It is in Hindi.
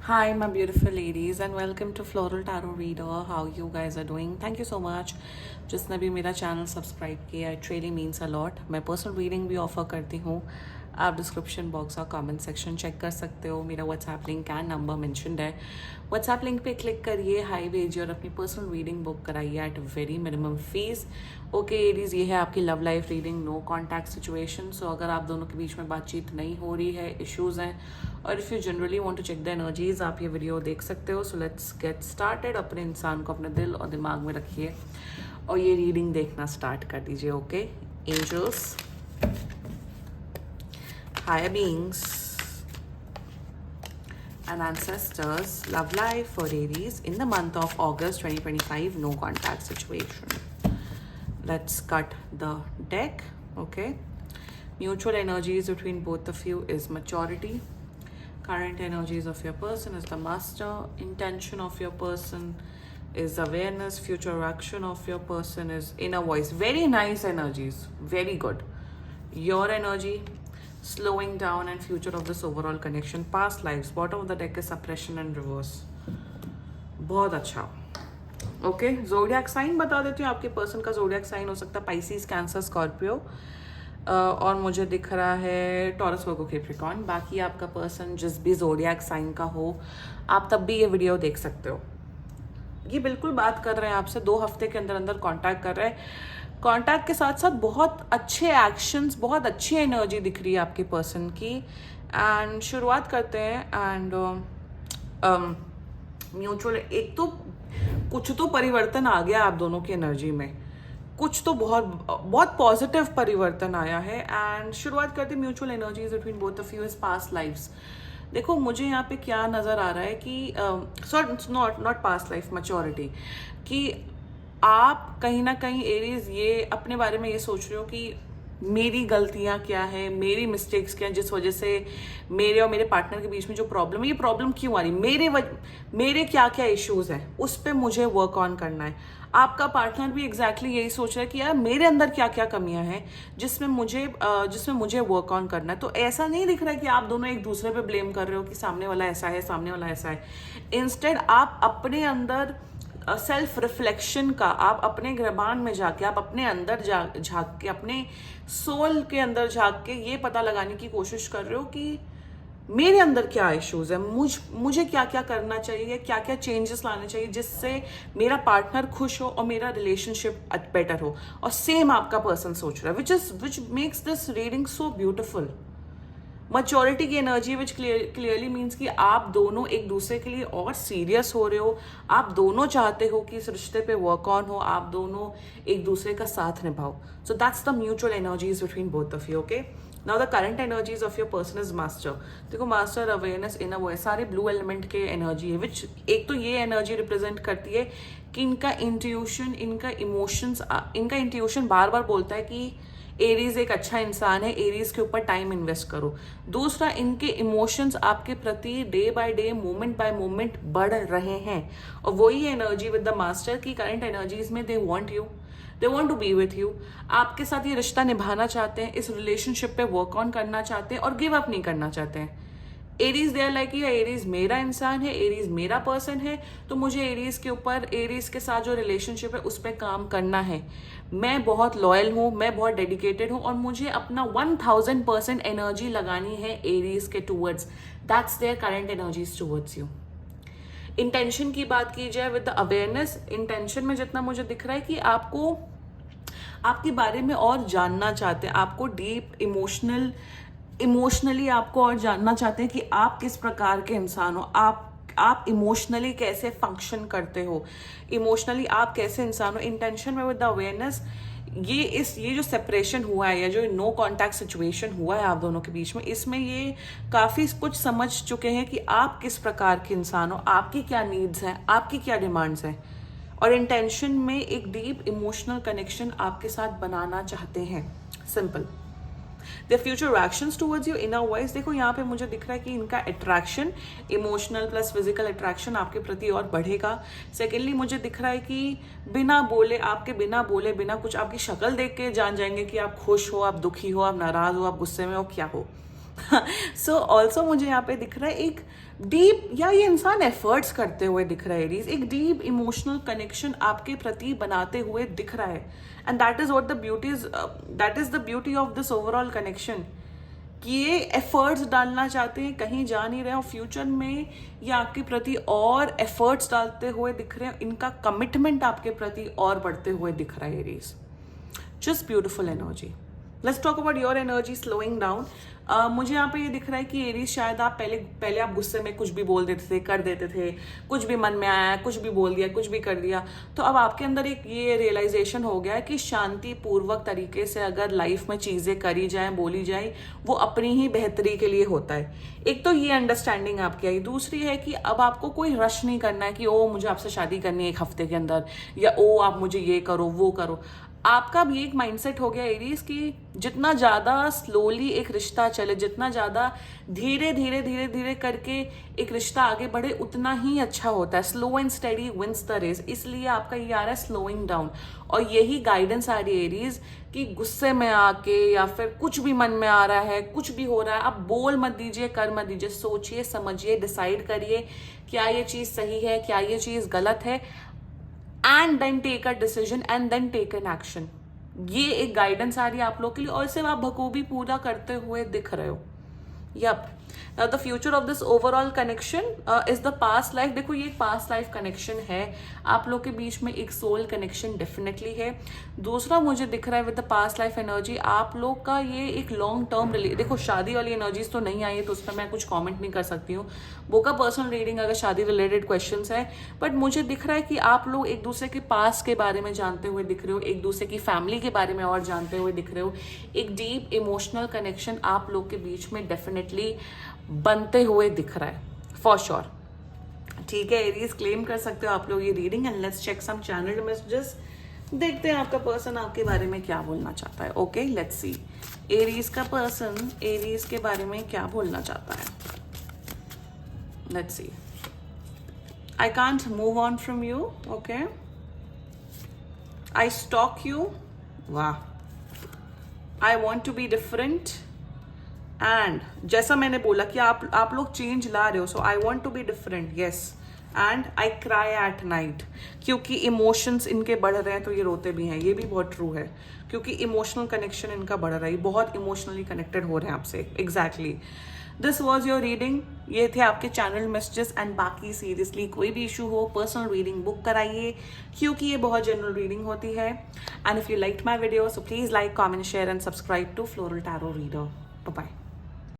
Hi, my beautiful ladies, and welcome to Floral Tarot Reader. How you guys are doing? Thank you so much. जिसने भी मेरा चैनल सब्सक्राइब किया, it really means a lot. मैं पर्सनल रीडिंग भी ऑफर करती हूँ. आप डिस्क्रिप्शन बॉक्स और कमेंट सेक्शन चेक कर सकते हो. मेरा WhatsApp link and number mentioned है. व्हाट्सएप लिंक पे क्लिक करिए, हाई भेजिए और अपनी पर्सनल रीडिंग बुक कराइए at very minimum fees. Okay Aries, ये है आपकी love life reading, no contact situation. So अगर आप दोनों के बीच में बातचीत नहीं हो रही है, इश्यूज हैं, और if you generally want to check the energies, आप ये वीडियो देख सकते हो. So let's get started. अपने इंसान को अपने दिल और दिमाग में रखिए और ये रीडिंग देखना स्टार्ट कर दीजिए. Okay angels, higher beings and ancestors, love life for Aries in the month of August 2025, no contact situation. Let's cut the deck. Okay, mutual energies between both of you is maturity. Current energies of your person is the master. Intention of your person is awareness. Future action of your person is inner voice. Very nice energies, very good. Your energy, slowing down and future of this overall connection. Past lives, bottom of the deck is suppression and reverse. बहुत अच्छा. ओके, जोडियक साइन बता देती हूँ. आपके पर्सन का जोडियक साइन हो सकता है पाइसिस, कैंसर, स्कॉर्पियो, और मुझे दिख रहा है टॉरस, वर्गो, कैप्रिकॉर्न. बाकी आपका पर्सन जिस भी जोडियक साइन का हो, आप तब भी ये वीडियो देख सकते हो. ये बिल्कुल बात कर रहे हैं आपसे, 2 हफ्ते के अंदर अंदर कांटेक्ट कर रहे हैं. कांटेक्ट के साथ साथ बहुत अच्छे एक्शंस, बहुत अच्छी एनर्जी दिख रही है आपके पर्सन की. एंड शुरुआत करते हैं. एंड म्यूचुअल, एक तो कुछ तो परिवर्तन आ गया आप दोनों की एनर्जी में, कुछ तो बहुत बहुत पॉजिटिव परिवर्तन आया है. एंड शुरुआत करते हैं mutual energies between both of you is past lifes. देखो मुझे यहाँ पे क्या नज़र आ रहा है कि नॉट पास्ट लाइफ, मैच्योरिटी, कि आप कहीं ना कहीं एरीज ये अपने बारे में ये सोच रहे हो कि मेरी गलतियाँ क्या है, मेरी मिस्टेक्स क्या हैं, जिस वजह से मेरे और मेरे पार्टनर के बीच में जो प्रॉब्लम है, ये प्रॉब्लम क्यों आ रही, मेरे क्या क्या इश्यूज हैं, उस पर मुझे वर्क ऑन करना है. आपका पार्टनर भी एग्जैक्टली यही सोच रहा है कि यार मेरे अंदर क्या क्या कमियां हैं जिसमें मुझे वर्क ऑन करना है. तो ऐसा नहीं दिख रहा है कि आप दोनों एक दूसरे पे ब्लेम कर रहे हो कि सामने वाला ऐसा है, सामने वाला ऐसा है. इंस्टेड आप अपने अंदर सेल्फ रिफ्लेक्शन का, आप अपने ग्रबान में जाके, आप अपने अंदर झांक के, अपने सोल के अंदर झांक के ये पता लगाने की कोशिश कर रहे हो कि मेरे अंदर क्या इश्यूज है, मुझे क्या क्या करना चाहिए, क्या क्या चेंजेस लाने चाहिए जिससे मेरा पार्टनर खुश हो और मेरा रिलेशनशिप बेटर हो. और सेम आपका पर्सन सोच रहा है, which makes this reading so beautiful. Maturity की एनर्जी विच क्लियरली मीन्स कि आप दोनों एक दूसरे के लिए और सीरियस हो रहे हो. आप दोनों चाहते हो कि इस रिश्ते पे वर्क ऑन हो, आप दोनों एक दूसरे का साथ निभाओ. So that's the mutual energies between both of you. Okay, now the current energies of your person is master. देखो मास्टर, अवेयरनेस, इनर वॉइस, सारे ब्लू एलिमेंट के एनर्जी है. विच एक तो ये एनर्जी रिप्रेजेंट करती है कि इनका इंट्यूशन, इनका इमोशंस, इनका इंट्यूशन बार बार बोलता है कि एरीज एक अच्छा इंसान है, एरीज के ऊपर टाइम इन्वेस्ट करो. दूसरा, इनके इमोशंस आपके प्रति day by day, moment by moment बढ़ रहे हैं. और वही एनर्जी विद द मास्टर की करंट एनर्जीज में they want to be with you. आपके साथ ये रिश्ता निभाना चाहते हैं, इस रिलेशनशिप पे वर्क ऑन करना चाहते हैं और गिव अप नहीं करना चाहते हैं. एरीज दे आर लाइक ये एरीज मेरा इंसान है, एरीज मेरा पर्सन है, तो मुझे एरीज के ऊपर, एरीज के साथ जो रिलेशनशिप है उस पर काम करना है. मैं बहुत लॉयल हूँ, मैं बहुत डेडिकेटेड हूँ और मुझे अपना 1000% एनर्जी लगानी है एरीज के towards. That's their current energies towards you. Intention की बात की जाए विद द अवेयरनेस, इंटेंशन में जितना मुझे दिख रहा है कि आपको आपके बारे में और जानना चाहते हैं, आपको डीप इमोशनली आपको और जानना चाहते हैं कि आप किस प्रकार के इंसान हो, आप इमोशनली कैसे फंक्शन करते हो, इमोशनली आप कैसे इंसान हो. इंटेंशन में विद द अवेयरनेस, ये जो सेपरेशन हुआ है या जो नो कॉन्टैक्ट सिचुएशन हुआ है आप दोनों के बीच में, इसमें ये काफ़ी कुछ समझ चुके हैं कि आप किस प्रकार के इंसान हो, आपकी क्या नीड्स हैं, आपकी क्या डिमांड्स हैं. और इंटेंशन में एक डीप इमोशनल कनेक्शन आपके साथ बनाना चाहते हैं. Simple. The future actions towards you, inner voice. देखो यहाँ पे मुझे दिख रहा है कि इनका attraction, emotional plus physical attraction आपके प्रति और बढ़ेगा. सेकेंडली मुझे दिख रहा है कि बिना बोले, बिना कुछ, आपकी शक्ल देख के जान जाएंगे कि आप खुश हो, आप दुखी हो, आप नाराज हो, आप गुस्से में हो, क्या हो. सो ऑल्सो मुझे यहाँ पे दिख रहा है एक डीप, या ये इंसान एफर्ट्स करते हुए दिख रहा है एरीज, एक डीप इमोशनल कनेक्शन आपके प्रति बनाते हुए दिख रहा है। And that is what the beauty is, that is the beauty of this overall connection, कि ये एफर्ट्स डालना चाहते हैं, कहीं जा नहीं रहे हो फ्यूचर में, या आपके प्रति और एफर्ट्स डालते हुए दिख रहे हैं, इनका कमिटमेंट आपके प्रति और बढ़ते हुए दिख रहा है Aries. Just beautiful energy. Let's talk about your energy slowing down. मुझे यहाँ पे ये दिख रहा है कि एरीज शायद आप पहले आप गुस्से में कुछ भी बोल देते थे, कर देते थे, कुछ भी मन में आया कुछ भी बोल दिया, कुछ भी कर दिया। तो अब आपके अंदर एक ये रियलाइजेशन हो गया है कि शांति पूर्वक तरीके से अगर लाइफ में चीज़ें करी जाएं, बोली जाए, वो अपनी ही बेहतरी के लिए होता है। एक तो ये अंडरस्टैंडिंग आपकी आई। दूसरी है कि अब आपको कोई रश नहीं करना है कि ओ मुझे आपसे शादी करनी है 1 हफ्ते के अंदर, या ओ आप मुझे ये करो वो करो। आपका भी एक माइंडसेट हो गया एरीज कि जितना ज़्यादा स्लोली एक रिश्ता चले, जितना ज़्यादा धीरे धीरे धीरे धीरे करके एक रिश्ता आगे बढ़े, उतना ही अच्छा होता है। Slow and steady wins the race. इसलिए आपका ये आ रहा है स्लोइंग डाउन, और यही गाइडेंस आ रही है एरीज कि गुस्से में आके या फिर कुछ भी मन में आ रहा है, कुछ भी हो रहा है, आप बोल मत दीजिए, कर मत दीजिए, सोचिए समझिए, डिसाइड करिए क्या ये चीज़ सही है, क्या ये चीज़ गलत है, and then take a decision and then take an action. ये एक गाइडेंस आ रही है आप लोग के लिए, और सिर्फ आप बखूबी पूरा करते हुए दिख रहे हो। Yup, now the future of this overall connection is the past life. देखो ये एक पास्ट लाइफ कनेक्शन है, आप लोग के बीच में एक सोल कनेक्शन डेफिनेटली है। दूसरा मुझे दिख रहा है with the past life energy, आप लोग का ये एक लॉन्ग टर्म देखो शादी वाली एनर्जीज तो नहीं आई है, तो उस पर मैं कुछ कॉमेंट नहीं कर सकती हूँ, वो का पर्सनल रीडिंग अगर शादी रिलेटेड क्वेश्चन है। बट मुझे दिख रहा है कि आप लोग एक दूसरे के पास्ट के बारे में जानते हुए दिख रहे हो, एक दूसरे की फैमिली के बारे में और जानते हुए दिख रहे हो। एक डीप इमोशनल कनेक्शन आप लोग के बीच में डेफिनेटली बनते हुए दिख रहा है, फॉर श्योर। ठीक है एरीज, क्लेम कर सकते हो आप लोग ये reading. And let's check some channel messages, देखते हैं आपका पर्सन आपके बारे में क्या बोलना चाहता है। ओके लेट्स सी, एरीज का पर्सन एरीज के बारे में क्या बोलना चाहता है। Let's see, I can't move on from you, okay, I stalk you, वाह, I want to be different, and जैसा मैंने बोला कि आप लोग चेंज ला रहे हो, so I want to be different, yes, and I cry at night, क्योंकि इमोशंस इनके बढ़ रहे हैं तो ये रोते भी हैं। ये भी बहुत ट्रू है, क्योंकि इमोशनल कनेक्शन इनका बढ़ रहा है, बहुत इमोशनली कनेक्टेड हो रहे हैं आपसे। Exactly, this was your reading. ये थे आपके चैनल मैसेजेस। एंड बाकी सीरियसली कोई भी इशू हो, पर्सनल रीडिंग बुक कराइए, क्योंकि ये बहुत जनरल रीडिंग होती है। And if you like my video, so please like, comment, share and subscribe to floral tarot reader. Bye bye.